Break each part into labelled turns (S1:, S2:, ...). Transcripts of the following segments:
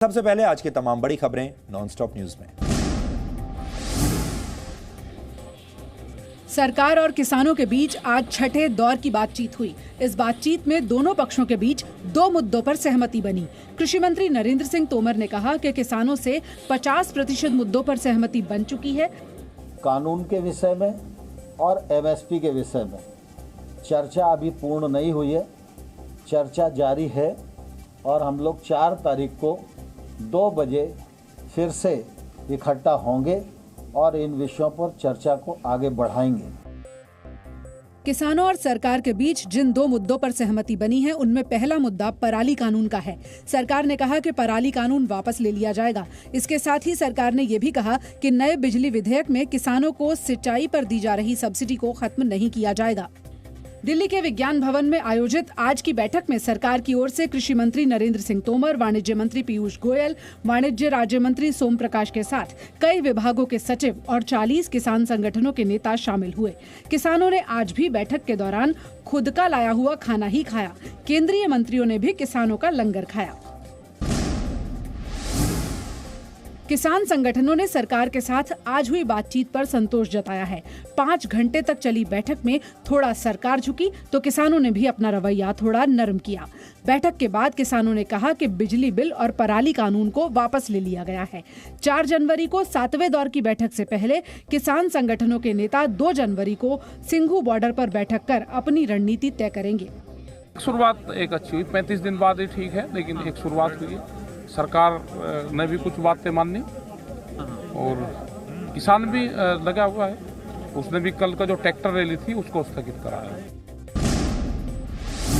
S1: सबसे पहले आज की तमाम बड़ी खबरें नॉनस्टॉप न्यूज में।
S2: सरकार और किसानों के बीच आज छठे दौर की बातचीत हुई। इस बातचीत में दोनों पक्षों के बीच 2 मुद्दों पर सहमति बनी। कृषि मंत्री नरेंद्र सिंह तोमर ने कहा कि किसानों से 50% मुद्दों पर सहमति बन चुकी है।
S3: कानून के विषय में और एमएसपी के विषय में चर्चा अभी पूर्ण नहीं हुई है, चर्चा जारी है और हम लोग 4 तारीख को 2 बजे फिर से इकट्ठा होंगे और इन विषयों पर चर्चा को आगे बढ़ाएंगे।
S2: किसानों और सरकार के बीच जिन 2 मुद्दों पर सहमति बनी है उनमें पहला मुद्दा पराली कानून का है। सरकार ने कहा कि पराली कानून वापस ले लिया जाएगा। इसके साथ ही सरकार ने ये भी कहा कि नए बिजली विधेयक में किसानों को सिंचाई पर दी जा रही सब्सिडी को खत्म नहीं किया जाएगा। दिल्ली के विज्ञान भवन में आयोजित आज की बैठक में सरकार की ओर से कृषि मंत्री नरेंद्र सिंह तोमर, वाणिज्य मंत्री पीयूष गोयल, वाणिज्य राज्य मंत्री सोम प्रकाश के साथ कई विभागों के सचिव और 40 किसान संगठनों के नेता शामिल हुए। किसानों ने आज भी बैठक के दौरान खुद का लाया हुआ खाना ही खाया। केंद्रीय मंत्रियों ने भी किसानों का लंगर खाया। किसान संगठनों ने सरकार के साथ आज हुई बातचीत पर संतोष जताया है। 5 घंटे तक चली बैठक में थोड़ा सरकार झुकी तो किसानों ने भी अपना रवैया थोड़ा नरम किया। बैठक के बाद किसानों ने कहा कि बिजली बिल और पराली कानून को वापस ले लिया गया है। 4 जनवरी को 7वें दौर की बैठक से पहले किसान संगठनों के नेता 2 जनवरी को सिंघू बॉर्डर पर बैठक कर अपनी रणनीति तय करेंगे।
S4: शुरुआत एक अच्छी हुई, 35 दिन बाद ही ठीक है, लेकिन एक शुरुआत हुई। सरकार ने भी कुछ बातें मानी और किसान भी लगा हुआ है। उसने भी कल का जो ट्रैक्टर रैली थी उसको स्थगित कराया।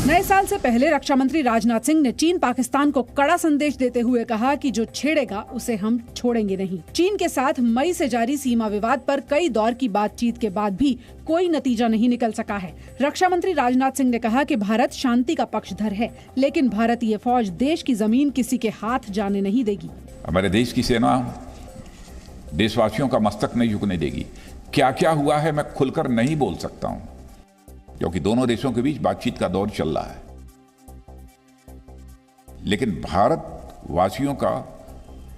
S2: नए साल से पहले रक्षा मंत्री राजनाथ सिंह ने चीन पाकिस्तान को कड़ा संदेश देते हुए कहा कि जो छेड़ेगा उसे हम छोड़ेंगे नहीं। चीन के साथ मई से जारी सीमा विवाद पर कई दौर की बातचीत के बाद भी कोई नतीजा नहीं निकल सका है। रक्षा मंत्री राजनाथ सिंह ने कहा कि भारत शांति का पक्षधर है, लेकिन भारतीय फौज देश की जमीन किसी के हाथ जाने नहीं देगी।
S5: हमारे देश की सेना देशवासियों का मस्तक नहीं झुकने देगी। क्या क्या हुआ है मैं खुलकर नहीं बोल सकता हूं, क्योंकि दोनों देशों के बीच बातचीत का दौर चल रहा है, लेकिन भारत वासियों का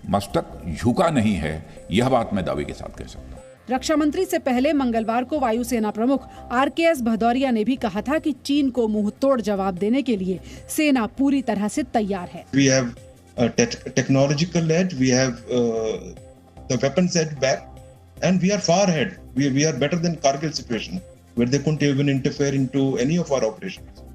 S5: मस्तक झुका नहीं है, यह बात मैं दावे के साथ कह सकता हूं।
S2: रक्षा मंत्री से पहले मंगलवार को वायुसेना प्रमुख RKS भदौरिया ने भी कहा था कि चीन को मुंह तोड़ जवाब देने के लिए सेना पूरी तरह से तैयार है।
S6: We have technological edge, we have the weapons edge back, and we are far ahead. We are better than Kargil situation, where they couldn't even interfere into any of our operations.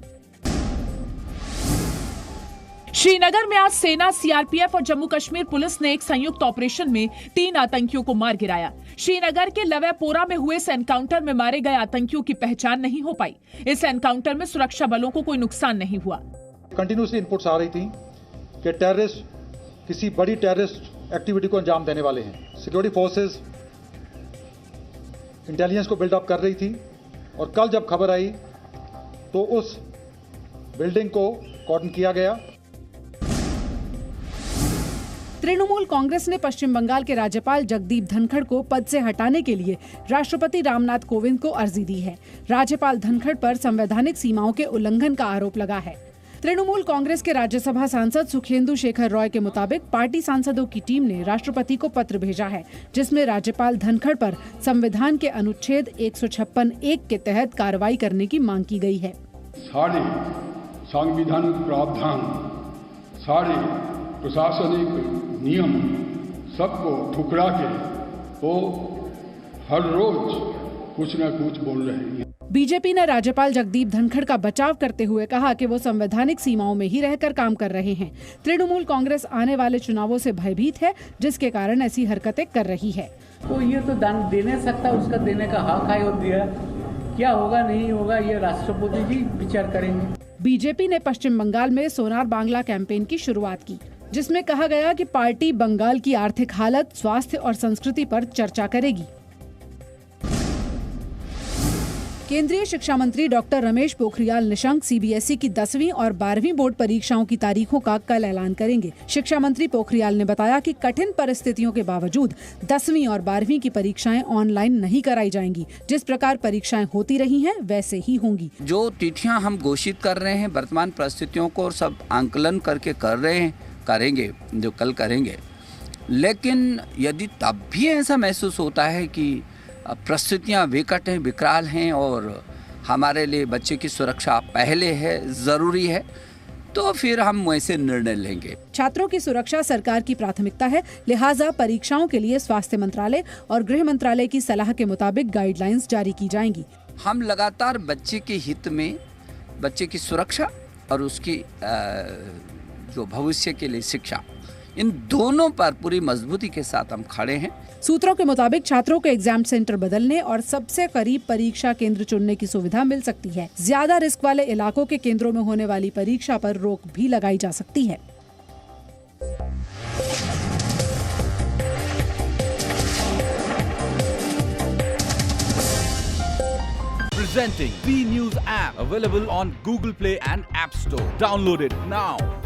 S7: Srinagar में आज सेना, CRPF और Jammu Kashmir police ने एक संयुक्त operation में 3 आतंकियों को मार गिराया। श्रीनगर के लवेपोरा में हुए इस एनकाउंटर में मारे गए आतंकियों की पहचान नहीं हो पाई। इस एनकाउंटर में सुरक्षा बलों को कोई नुकसान नहीं हुआ।
S8: कंटिन्यूसली इनपुट्स आ रही थी कि टेररिस्ट किसी बड़ी टेररिस्ट एक्टिविटी को अंजाम देने वाले हैं। सिक्योरिटी फोर्सेस इंटेलिजेंस को बिल्डअप कर रही थी और कल जब खबर आई तो उस बिल्डिंग को कॉर्डन किया गया।
S2: तृणमूल कांग्रेस ने पश्चिम बंगाल के राज्यपाल जगदीप धनखड़ को पद से हटाने के लिए राष्ट्रपति रामनाथ कोविंद को अर्जी दी है। राज्यपाल धनखड़ पर संवैधानिक सीमाओं के उल्लंघन का आरोप लगा है। तृणमूल कांग्रेस के राज्यसभा सांसद सुखेंदु शेखर रॉय के मुताबिक पार्टी सांसदों की टीम ने राष्ट्रपति को पत्र भेजा है, जिसमें राज्यपाल धनखड़ पर संविधान के अनुच्छेद 156(1) के तहत कार्रवाई करने की मांग की गई है।
S9: सारे संवैधानिक प्रावधान, सारे प्रशासनिक नियम सबको ठुकरा के वो हर रोज कुछ न कुछ बोल रहे हैं।
S2: बीजेपी ने राज्यपाल जगदीप धनखड़ का बचाव करते हुए कहा कि वो संवैधानिक सीमाओं में ही रहकर काम कर रहे हैं। तृणमूल कांग्रेस आने वाले चुनावों से भयभीत है, जिसके कारण ऐसी हरकतें कर रही है।
S10: तो ये तो दान दे नहीं सकता, उसका देने का हक है और दिया। क्या होगा नहीं होगा ये राष्ट्रपति जी विचार करेंगे।
S2: बीजेपी ने पश्चिम बंगाल में सोनार बांग्ला कैंपेन की शुरुआत की, जिसमें कहा गया कि पार्टी बंगाल की आर्थिक हालत, स्वास्थ्य और संस्कृति पर चर्चा करेगी। केंद्रीय शिक्षा मंत्री डॉक्टर रमेश पोखरियाल निशंक CBSE की 10वीं और 12वीं बोर्ड परीक्षाओं की तारीखों का कल ऐलान करेंगे। शिक्षा मंत्री पोखरियाल ने बताया कि कठिन परिस्थितियों के बावजूद 10वीं और 12वीं की परीक्षाएं ऑनलाइन नहीं कराई जाएंगी। जिस प्रकार परीक्षाएं होती रही हैं, वैसे ही होंगी।
S11: जो तिथियां हम घोषित कर रहे हैं, वर्तमान परिस्थितियों को सब आंकलन करके कर रहे हैं, करेंगे जो कल करेंगे। लेकिन यदि तब भी ऐसा महसूस होता है कि परिस्थितियाँ विकट हैं, विकराल हैं और हमारे लिए बच्चे की सुरक्षा पहले है, ज़रूरी है, तो फिर हम वैसे निर्णय लेंगे।
S2: छात्रों की सुरक्षा सरकार की प्राथमिकता है, लिहाजा परीक्षाओं के लिए स्वास्थ्य मंत्रालय और गृह मंत्रालय की सलाह के मुताबिक गाइडलाइंस जारी की जाएंगी।
S11: हम लगातार बच्चे के हित में, बच्चे की सुरक्षा और उसकी जो भविष्य के लिए शिक्षा, इन दोनों पर पूरी मजबूती के साथ हम खड़े हैं।
S2: सूत्रों के मुताबिक छात्रों को एग्जाम सेंटर बदलने और सबसे करीब परीक्षा केंद्र चुनने की सुविधा मिल सकती है। ज्यादा रिस्क वाले इलाकों के केंद्रों में होने वाली परीक्षा पर रोक भी लगाई जा सकती है।
S12: Presenting B News app, available on Google Play and App Store. Download it now.